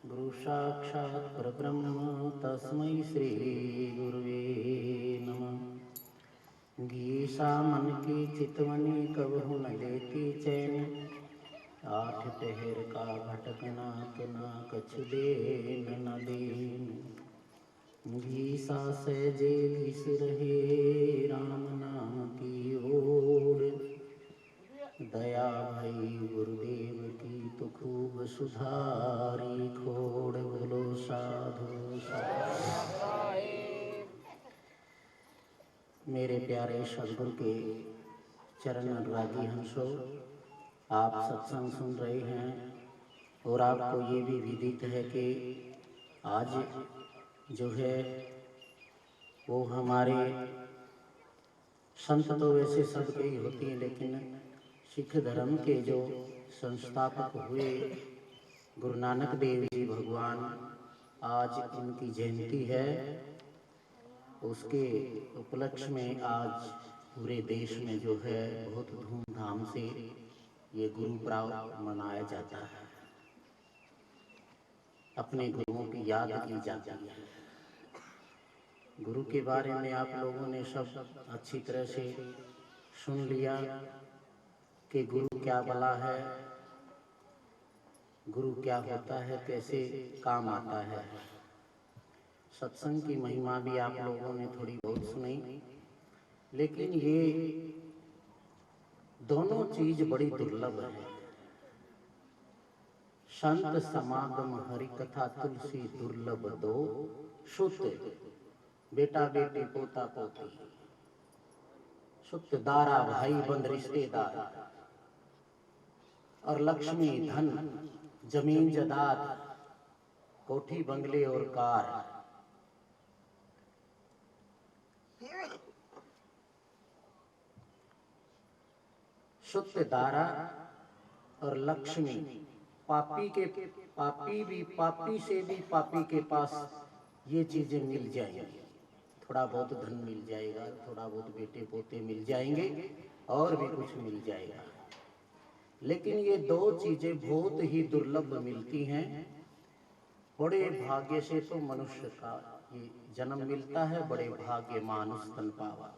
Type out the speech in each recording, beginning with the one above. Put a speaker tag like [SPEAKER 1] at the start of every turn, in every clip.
[SPEAKER 1] गुरु साक्षात् परब्रह्म तस्मै श्री गुरुवे नमः। गीसा मन की चितवनी कबहु न लेती चैन, आठ पहर का भटकना तो ना कछु देन न देन। गीसा सहजे घिस रहे राम नाम की ओर, दया भई गुरुदेव की तो खूब सुधारी खोड़। बोलो साधु साधु। मेरे प्यारे सदगुरु के चरण अनुरागी हंसो, आप सत्संग सुन रहे हैं और आपको ये भी विदित है कि आज जो है वो हमारे संत तो वैसे सबके ही होती हैं, लेकिन सिख धर्म के जो संस्थापक हुए गुरु नानक देव जी भगवान, आज उनकी जयंती है। उसके उपलक्ष्य में आज पूरे देश में जो है बहुत धूमधाम से ये गुरु पर्व मनाया जाता है। अपने गुरुओं की याद की जाती है। गुरु के बारे में आप लोगों ने सब अच्छी तरह से सुन लिया कि गुरु क्या भला है, गुरु क्या होता है, कैसे काम आता है। सत्संग की महिमा भी आप लोगों ने थोड़ी बहुत सुनी, लेकिन ये दोनों चीज बड़ी दुर्लभ है। संत समागम हरि कथा तुलसी दुर्लभ दो, सुत बेटा बेटी पोता पोती, सुत दारा भाई बंद रिश्तेदार, और लक्ष्मी धन जमीन जायदाद कोठी बंगले और कार। सुत दारा और लक्ष्मी, पापी से भी पापी के पास ये चीजें मिल जाएंगी। थोड़ा बहुत धन मिल जाएगा, थोड़ा बहुत बेटे पोते मिल जाएंगे, और भी कुछ मिल जाएगा, लेकिन ये दो चीजें बहुत ही दुर्लभ मिलती हैं। बड़े भाग्य से तो मनुष्य का ये जन्म मिलता है, बड़े भाग्य मानुष तन पावा।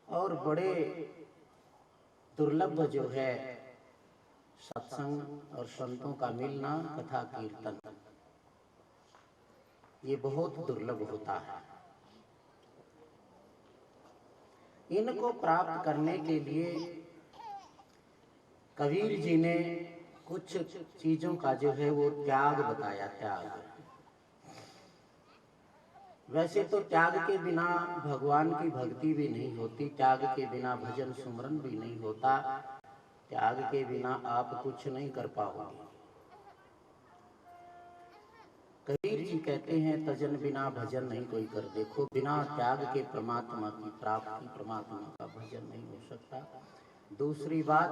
[SPEAKER 1] और बड़े दुर्लभ जो है सत्संग और संतों का मिलना, कथा कीर्तन, ये बहुत दुर्लभ होता है। इनको प्राप्त करने के लिए कबीर जी ने कुछ चीजों का जो है वो त्याग बताया। त्याग, वैसे तो त्याग के बिना भगवान की भक्ति भी नहीं होती, त्याग के बिना भजन सुमरन भी नहीं होता, त्याग के बिना आप कुछ नहीं कर पाओगे। कबीर जी कहते हैं तजन बिना भजन नहीं कोई कर। देखो, बिना त्याग के परमात्मा की प्राप्ति, परमात्मा का भजन नहीं हो सकता। दूसरी बात,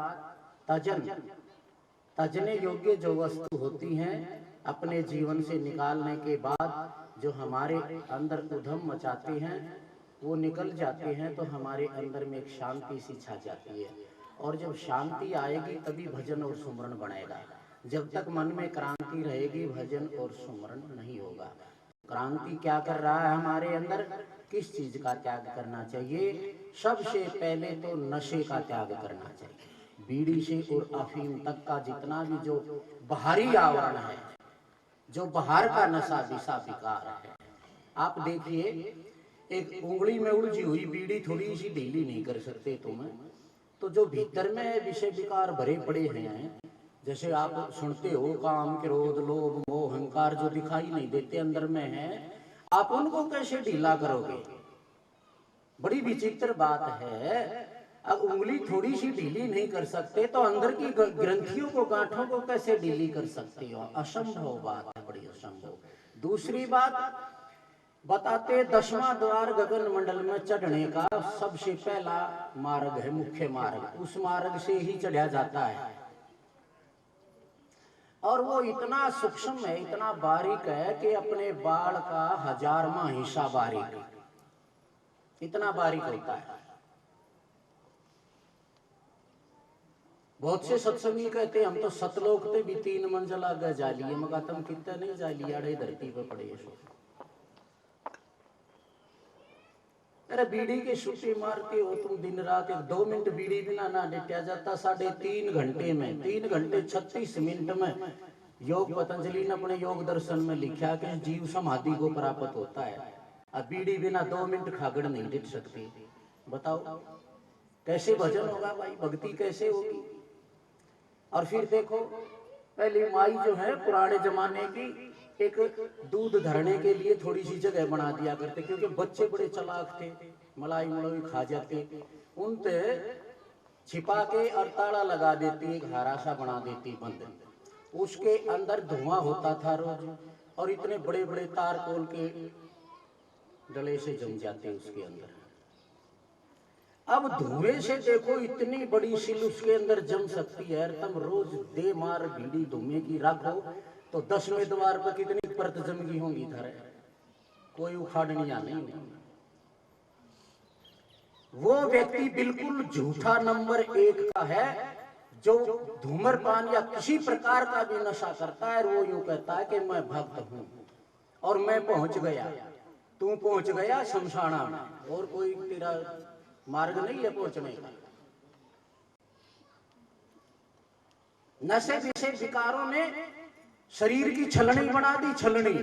[SPEAKER 1] तजने योग्य जो वस्तु होती हैं अपने जीवन से निकालने के बाद जो हमारे अंदर उधम मचाते हैं, वो निकल जाते हैं तो हमारे अंदर में एक शांति सी छा जाती है। और जब शांति आएगी तभी भजन और सुमरन बनेगा। जब तक मन में क्रांति रहेगी भजन और सुमरन नहीं होगा। क्रांति क्या कर रहा है हमारे अंदर, किस चीज का त्याग करना चाहिए? सबसे पहले तो नशे का त्याग करना चाहिए। बीड़ी से और अफीम तक का जितना भी जो बाहरी आवरण है, जो बाहर का नशा विषा विकार है, आप देखिए एक उंगली में उलझी हुई बीड़ी थोड़ी सी ढीली नहीं कर सकते तुम, तो जो भीतर में विषय विकार भरे पड़े हैं, जैसे आप सुनते हो काम, क्रोध, लोभ, मोह, अहंकार जो दिखाई नहीं देते अंदर में है, आप उनको कैसे ढीला करोगे? बड़ी विचित्र बात है। अब उंगली थोड़ी सी ढीली नहीं कर सकते तो अंदर की ग्रंथियों को, गांठों को कैसे ढीली कर सकते हो? असंभव बात है, बड़ी असंभव। दूसरी बात बताते, 10वां द्वार गगन मंडल में चढ़ने का सबसे पहला मार्ग है मुख्य मार्ग, उस मार्ग से ही चढ़ा जाता है। और वो इतना सूक्ष्म है, इतना बारीक है कि अपने बाल का 1000वां हिस्सा बारीक, इतना बारीक होता है। बहुत से सत्संगी कहते हम तो सतलोक पे भी 3 मंजिला आगे जालिए, मगा तुम कितना नहीं जाली आड़े धरती पे पड़े सो। अरे बीड़ी की छुट्टी मारते हो तुम दिन रात, 2 मिनट बीड़ी बिना ना लेटा जाता। 3.5 घंटे में 3 घंटे 36 मिनट में योग पतंजलि ने अपने योग दर्शन में लिखा कि जीव समाधि को प्राप्त होता है। अब बीड़ी बिना 2 मिनट खागड़ नहीं लेट सकती। बताओ कैसे भजन होगा भाई, भक्ति कैसे होगी। और फिर देखो पहली माई जो है पुराने जमाने की एक दूध धरने के लिए थोड़ी सी जगह बना दिया करते, क्योंकि बच्चे बड़े चालाक थे, मलाई मलाई खा जाते। उनते छिपा के और ताला लगा देती, एक हरा सा बना देती बंद, उसके अंदर धुआं होता था रोज, और इतने बड़े बड़े तार कोल के डले से जम जाते उसके अंदर। अब धुएं से देखो इतनी बड़ी सिल उसके अंदर जम सकती है। तुम रोज दे मार बीड़ी धुएं की रखो तो 10वें द्वार पर कितनी परत जमगी होंगी धरे, कोई उखाड़नी आ नहीं। वो व्यक्ति बिल्कुल झूठा नंबर 1 का है जो धूम्रपान या किसी प्रकार का भी नशा करता है। वो यूं कहता है कि मैं भक्त हूं और मैं पहुंच गया। तू पहुंच गया शमशाना में, और कोई तेरा मार्ग नहीं है पहुंचने का। नशे विषय विकारों ने शरीर की छलनी बना दी, छलनी।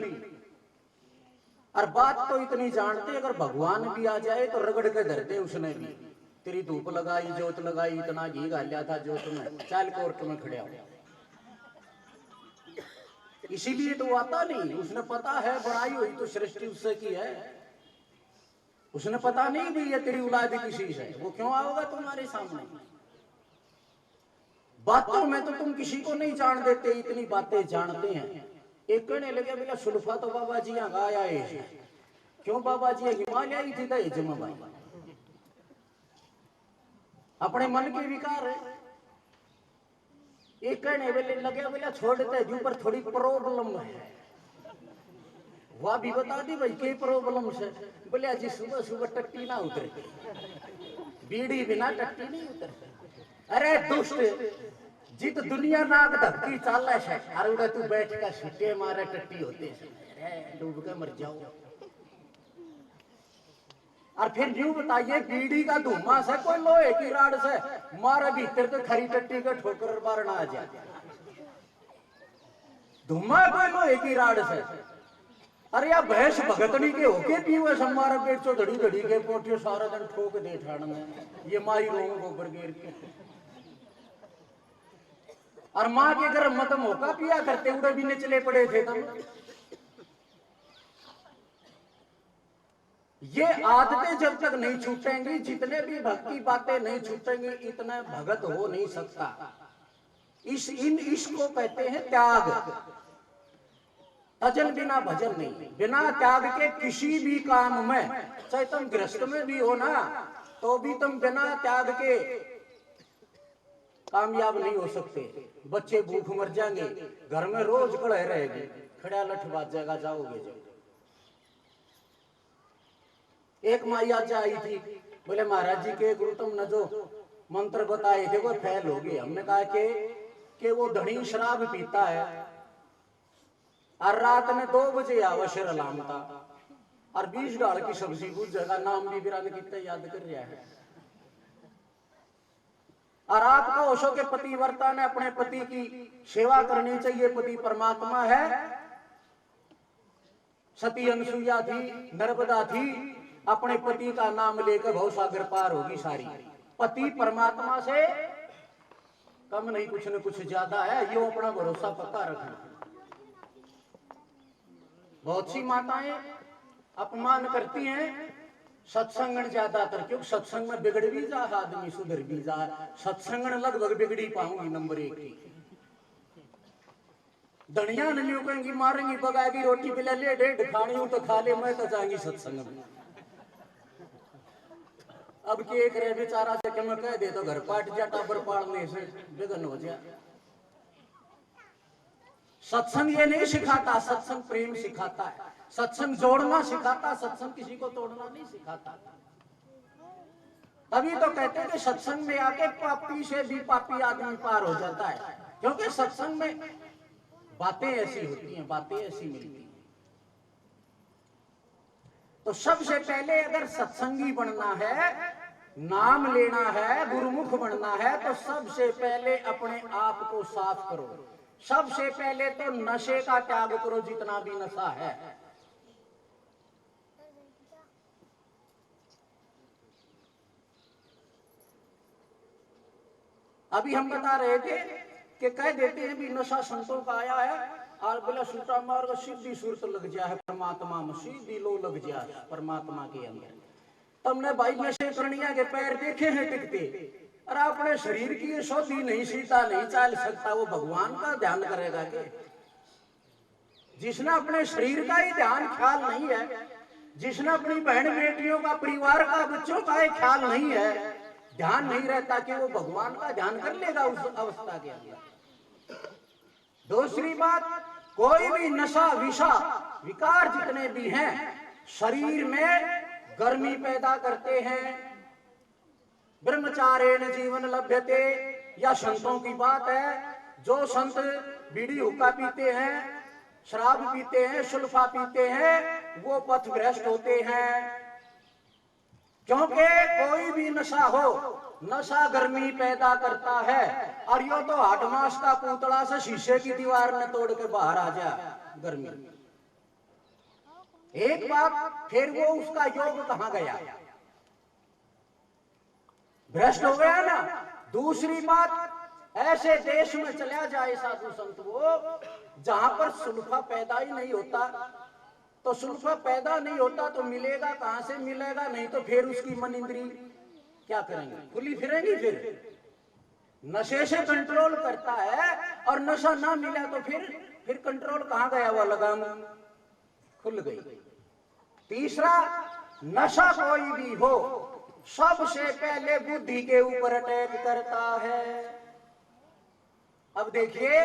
[SPEAKER 1] और बात तो इतनी जानते, अगर भगवान भी आ जाए तो रगड़ के धरते उसने भी। तेरी धूप लगाई, जोत लगाई, इतना घी गालिया था जोत में, चाल कोर्ट में खड़े हो। इसीलिए तो आता नहीं, उसने पता है बनाई हुई तो सृष्टि उससे की है। उसने पता नहीं भी ये तेरी औलाद किसी से, वो क्यों आओगा तुम्हारे सामने। बातों में तो तुम किसी को नहीं जान देते, इतनी बातें जानते हैं। एक कहने लगे बोला सुल्फा तो बाबा जी यहाँ गाया है। क्यों बाबा जी हिमालय थी तो जमा भाई, अपने मन के विकार है। एक कहने बोले लगे बोला छोड़ते जी पर थोड़ी प्रॉब्लम है। वह भी बता दी भाई क्या प्रॉब्लम से। बोले जी सुबह सुबह टट्टी ना उतरे, बीड़ी बिना टट्टी नहीं उतरती। अरे दुष्ट, जित दुनिया नाक धक्की चाल है, अरे तू बैठ कर छुट्टे मारे टट्टी होते, अरे डूब के मर जाओ। और फिर यूं बताइए बीड़ी का धुआं से कोई लोहे की राड से मारे भीतर तो खरी टट्टी का ठोकर बार ना आ जाए। धुआं कोई लोहे की राड से। अरे या भैंस भगतनी के होके पीवे हमारा पेट चो धड़ी धड़ी के पोटियो सारा दिन ठोक दे ठाण में, ये माई रोंग गोबर गिर के। और माँ के घर मत मौका पिया करते, उड़े भी निचले पड़े थे तुम। ये आदतें जब तक नहीं छूटेंगी, जितने भी भक्ति बातें नहीं छूटेंगी, इतना भगत हो नहीं सकता। इसको कहते हैं त्याग। अजल बिना भजन नहीं। बिना त्याग के किसी भी काम में, चाहे तुम गृहस्थ में भी हो ना, तो भी तुम बिना त्याग के कामयाब नहीं हो सकते। बच्चे भूख मर जाएंगे, घर में रोज खड़े रहेगी, खड़ा लठ बाज जाएगा जाओगे जब। एक माई आज आई थी, बोले महाराज जी के गुरु तुमने जो मंत्र बताए थे वो फेल हो गए। हमने कहा कि वो धनी शराब पीता है और रात में 2 बजे आवश्यक अलार्म था और 20 डाल की सब्जी बुझ जगह नाम भी बिरान कितना याद कर रहा है। और आपका ओशो के पतिव्रता ने अपने पति की सेवा करनी चाहिए। पति परमात्मा है। सती अनसुईया थी, नर्मदा थी, अपने पति का नाम लेकर भवसागर पार होगी सारी। पति परमात्मा से कम नहीं, कुछ न कुछ ज्यादा है। यो अपना भरोसा पक्का रखना। बहुत सी माताएं अपमान करती हैं सत्संगन ज्यादातर, क्योंकि सत्संग में बिगड़ भी जा आदमी सुधर भी जा। सत्संगन लगभग बिगड़ी पाऊंगी नंबर 1 की। धनिया नहीं कहेंगी मारेंगी बगाएगी रोटी पिला ले डेढ़ खानी हूं तो खा ले, मैं तो जाएंगी सत्संग में। अब के एक रे बेचारा से मैं कह दे तो घर पाट जा, टाबर पाड़ने से बेगन हो जा। सत्संग ये नहीं सिखाता, सत्संग प्रेम सिखाता है। सत्संग जोड़ना सिखाता, सत्संग किसी को तोड़ना नहीं सिखाता। तभी तो कहते हैं कि सत्संग में आके पापी से भी पापी आदमी पार हो जाता है, क्योंकि सत्संग में बातें ऐसी होती हैं, बातें ऐसी मिलती हैं। तो सबसे पहले अगर सत्संगी बनना है, नाम लेना है, गुरुमुख बनना है, तो सबसे पहले अपने आप को साफ करो। सबसे पहले तो नशे का त्याग करो, जितना भी नशा है। अभी हम बता रहे थे कि कह देते हैं भी नशा संतों का आया है और बोला सूटा मार्ग सीधी सूरत लग जाए है परमात्मा में, सीधी लो लग जाए परमात्मा के अंदर। तुमने भाई नशे करनिया के पैर देखे हैं टिकते, और अपने शरीर की शोधी नहीं, सीता नहीं चल सकता, वो भगवान का ध्यान करेगा के? जिसने अपने शरीर का ही ध्यान ख्याल नहीं है, जिसने अपनी बहन बेटियों का, परिवार का, बच्चों का ही ख्याल नहीं है, ध्यान नहीं रहता कि वो भगवान का ध्यान कर लेगा उस अवस्था के अंदर। दूसरी बात, कोई भी नशा विषा विकार जितने भी हैं शरीर में गर्मी पैदा करते हैं। ब्रह्मचारेण जीवन लभ्यते, या संतों की बात है। जो संत बीड़ी हुक्का पीते हैं, शराब पीते हैं, सुल्फा पीते हैं, वो पथ भ्रष्ट होते हैं। क्योंकि कोई भी नशा हो, नशा गर्मी पैदा करता है। और यो तो 8 मास का पुतला से शीशे की दीवार में तोड़ के बाहर आ जा गर्मी। एक बात, फिर वो उसका योग कहां गया, भ्रष्ट हो गया ना। दूसरी बात, ऐसे देश में चला जाए साधु संत वो, जहां पर सुल्फा पैदा ही नहीं होता। तो सुल्फा पैदा नहीं होता तो मिलेगा कहां से, मिलेगा नहीं तो फिर उसकी मन इंद्री क्या करेंगे, खुली फिरेंगी। फिर नशे से कंट्रोल करता है, और नशा ना मिला तो फिर कंट्रोल कहां गया, वो लगाम खुल गई। तीसरा, नशा कोई भी हो सबसे पहले बुद्धि के ऊपर अटैक करता है। अब देखिए,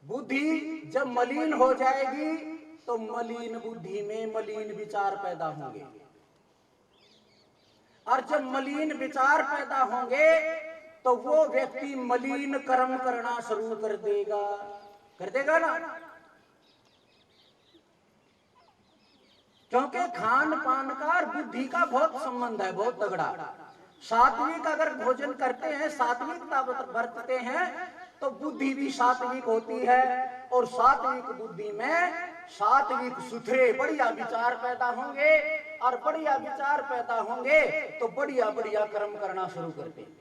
[SPEAKER 1] बुद्धि जब मलिन हो जाएगी तो मलिन बुद्धि में मलिन विचार पैदा होंगे, और जब मलिन विचार पैदा होंगे तो वो व्यक्ति मलिन कर्म करना शुरू कर देगा ना। क्योंकि खान पान का और बुद्धि का बहुत संबंध है, बहुत तगड़ा। सात्विक अगर भोजन करते हैं, सात्विकता बरतते हैं, तो बुद्धि भी सात्विक होती है, और सात्विक बुद्धि में सात्विक सुथरे बढ़िया विचार पैदा होंगे, और बढ़िया विचार पैदा होंगे तो बढ़िया बढ़िया कर्म करना शुरू करते हैं।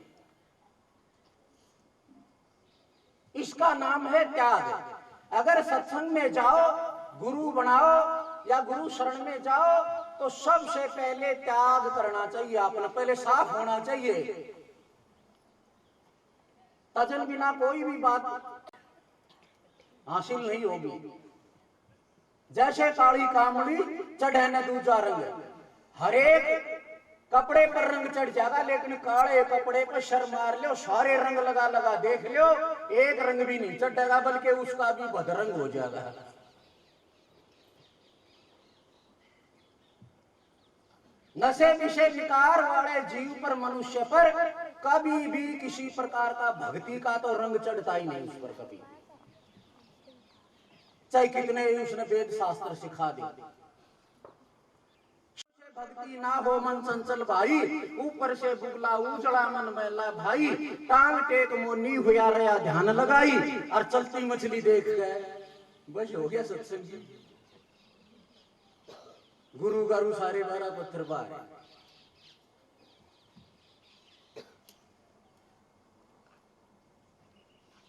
[SPEAKER 1] इसका नाम है त्याग। अगर सत्संग में जाओ, गुरु बनाओ या गुरु शरण में जाओ, तो सबसे पहले त्याग करना चाहिए, अपना पहले साफ होना चाहिए। तजन बिना कोई भी बात हासिल नहीं होगी। जैसे काली कामड़ी चढ़े न दूजा रंग, हरेक कपड़े पर रंग चढ़ जाएगा, लेकिन काले कपड़े पर शर मार लो, सारे रंग लगा लगा देख लो, एक रंग भी नहीं चढ़ेगा, बल्कि उसका भी बदरंग हो जाएगा। नशे विषय विकार वाले जीव पर, मनुष्य पर कभी भी किसी प्रकार का भक्ति का तो रंग चढ़ता ही नहीं उस पर कभी, चाहे कितने उसने वेद शास्त्र सिखा दे। भक्ति ना हो मन चंचल भाई, ऊपर से बुगला उजड़ा मन मैला भाई, टांग टेक मोनी हुआ रहा ध्यान लगाई, और चलती मछली देख गए। बस हो गया सत्संग जी। गुरु गारू सारे 12 पत्थर बार।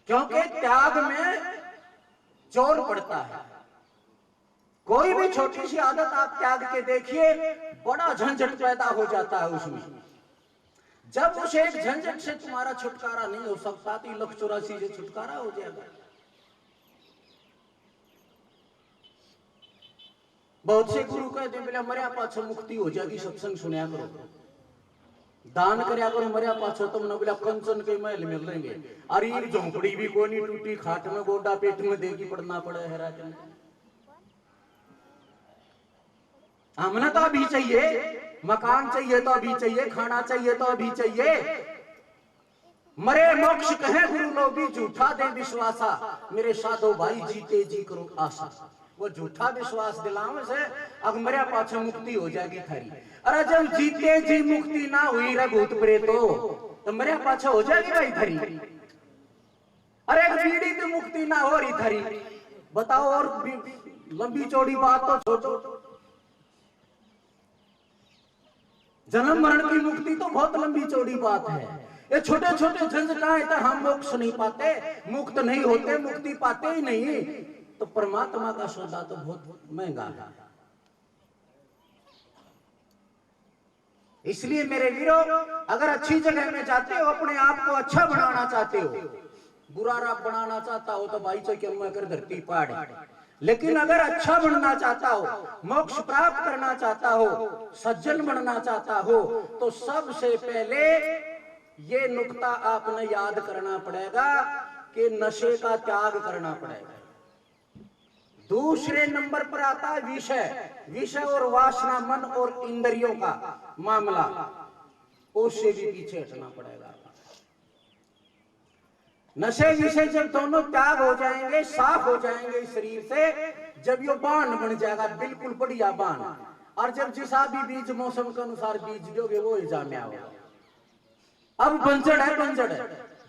[SPEAKER 1] क्योंकि त्याग में जोर पड़ता है। कोई भी छोटी सी आदत आप त्याग के देखिए, बड़ा झंझट पैदा हो जाता है उसमें। जब उस एक झंझट से तुम्हारा छुटकारा नहीं हो सकता, तो 184 से छुटकारा हो जाएगा। बहुत से गुरु कहते बोले मरिया पाछो मुक्ति हो जाएगी, सत्संग सुनया करो, दान करया करो, मरिया पाछो तुमने बोला कंचन के महल मिल लेंगे। अरे ये झोंपड़ी भी कोई नहीं, टूटी खाट में गोडा पेट में देगी पड़ना पड़ा है राजन। हमने तो अभी चाहिए, मकान चाहिए तो अभी चाहिए, खाना चाहिए तो अभी चाहिए। मरे मोक्ष कहे गुरु लोभी, झूठा दे विश्वासा, मेरे साधो भाई जीते जी करो आशा। वो झूठा विश्वास दिलाने से अब मेरे पाछे मुक्ति हो जाएगी थारी। अरे जब जीते जी मुक्ति ना हुई रे भूत प्रेतो, तो मेरे पाछे हो जाएगी भाई थारी। अरे एक पीढ़ी की मुक्ति ना हो रही थारी, बताओ। और लंबी चौड़ी बात तो छोड़ो, जन्म मरण की मुक्ति तो बहुत लंबी चौड़ी बात है। ये छोटे छोटे झंझटाएं तो हम मोक्ष नहीं पाते, मुक्त नहीं होते, मुक्ति पाते ही नहीं। तो परमात्मा का सौदा तो बहुत महंगा है। इसलिए मेरे वीरों, अगर अच्छी जगह में जाते हो, अपने आप को अच्छा बनाना चाहते हो, बुरा रब बनाना चाहता हो तो भाई चौके कर धरती पाड़। लेकिन अगर अच्छा बनना चाहता हो, मोक्ष प्राप्त करना चाहता हो, सज्जन बनना चाहता हो, तो सबसे पहले ये नुक्ता आपने याद करना पड़ेगा कि नशे का त्याग करना पड़ेगा। दूसरे नंबर पर आता है विषय, विषय और वासना, मन और इंद्रियों का मामला, उससे भी पीछे हटना पड़ेगा। नशे विषय जब दोनों त्याग हो जाएंगे, साफ हो जाएंगे इस शरीर से, जब ये बाण बन जाएगा, बिल्कुल बढ़िया बाण। और जब जिसा भी बीज मौसम के अनुसार बीज दोगे वो जामिया होगा। अब बंजड़ है, बंजड़ है,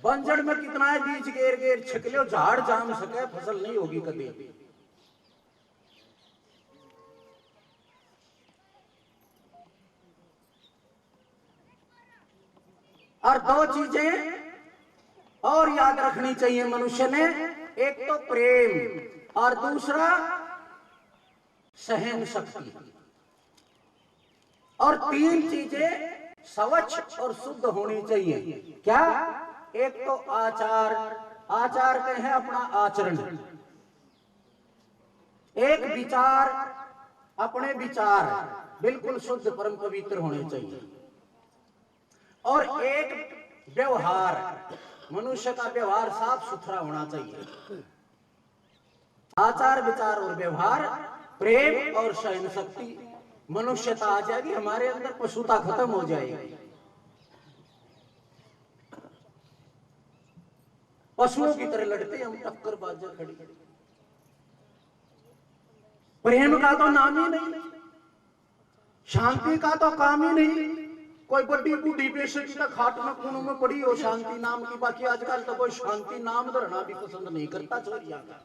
[SPEAKER 1] बंजड़ में कितना है बीज गेर गेर छिकले, झाड़ जाम सके, फसल नहीं होगी कभी। और दो चीजें और याद रखनी चाहिए मनुष्य ने, एक तो प्रेम और दूसरा सहन शक्ति। और तीन चीजें स्वच्छ और शुद्ध होनी चाहिए। क्या? एक तो आचार, आचार के हैं अपना आचरण। एक विचार, अपने विचार बिल्कुल शुद्ध परम पवित्र होने चाहिए। और एक व्यवहार, मनुष्य का व्यवहार साफ सुथरा होना चाहिए। आचार, विचार और व्यवहार, प्रेम और सहन शक्ति, मनुष्यता आ जाएगी हमारे अंदर, पशुता खत्म हो जाएगी। पशुओं की तरह लड़ते हम, टक्कर बाजा खड़ी। प्रेम का तो नाम ही नहीं, शांति का तो काम ही नहीं। कोई बड़ी बूढ़ी पेशे की तो खाट में खूनों में पड़ी हो शांति नाम की, बाकी आजकल तो कोई शांति नाम धरना भी पसंद नहीं करता छोरिया का।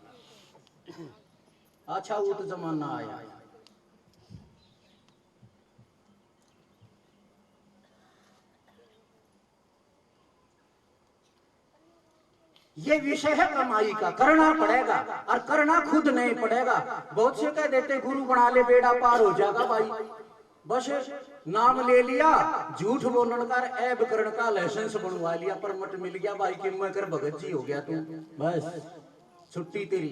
[SPEAKER 1] अच्छा वो तो जमाना आया। ये विषय है कमाई का, करना पड़ेगा। और करना खुद नहीं पड़ेगा। बहुत से कह देते गुरु बना ले बेड़ा पार हो जाएगा भाई, बस नाम ले लिया, झूठ बोलने का, ऐब करण का लाइसेंस बनवा लिया, परमिट मिल गया भाई कि मैं कर भगत जी हो गया तू, बस छुट्टी तेरी।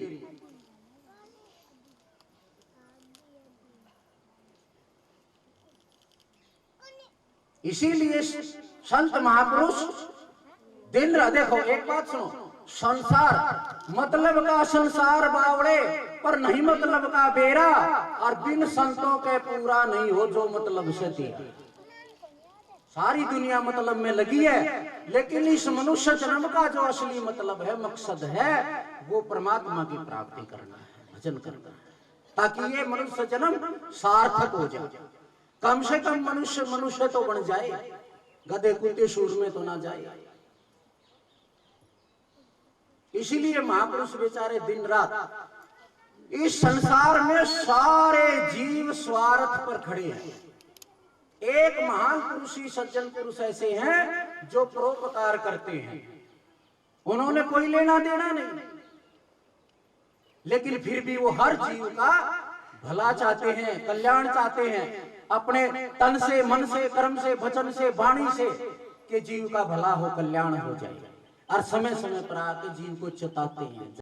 [SPEAKER 1] इसीलिए संत महापुरुष दिन रात, देखो एक बात सुनो, संसार मतलब का संसार बावड़े पर नहीं मतलब का बेरा, और बिन संतों के पूरा नहीं हो जो मतलब से तेरा। सारी दुनिया मतलब में लगी है, लेकिन इस मनुष्य जन्म का जो असली मतलब है, मकसद है, वो परमात्मा की प्राप्ति करना है, भजन करना है, ताकि ये मनुष्य जन्म सार्थक हो जाए। कम से कम मनुष्य मनुष्य तो बन जाए, गधे कुत्ते सूर में तो ना जाए। इसीलिए महापुरुष बेचारे दिन रात इस संसार में सारे जीव स्वार्थ पर खड़े हैं। एक महान पुरुषी सज्जन पुरुष ऐसे हैं जो परोपकार करते हैं, उन्होंने कोई लेना देना नहीं, लेकिन फिर भी वो हर जीव का भला चाहते हैं, कल्याण चाहते हैं, अपने तन से, मन से, कर्म से, वचन से, वाणी से, कि जीव का भला हो, कल्याण हो जाए। और समय समय पर आके जीव को चेताते हैं।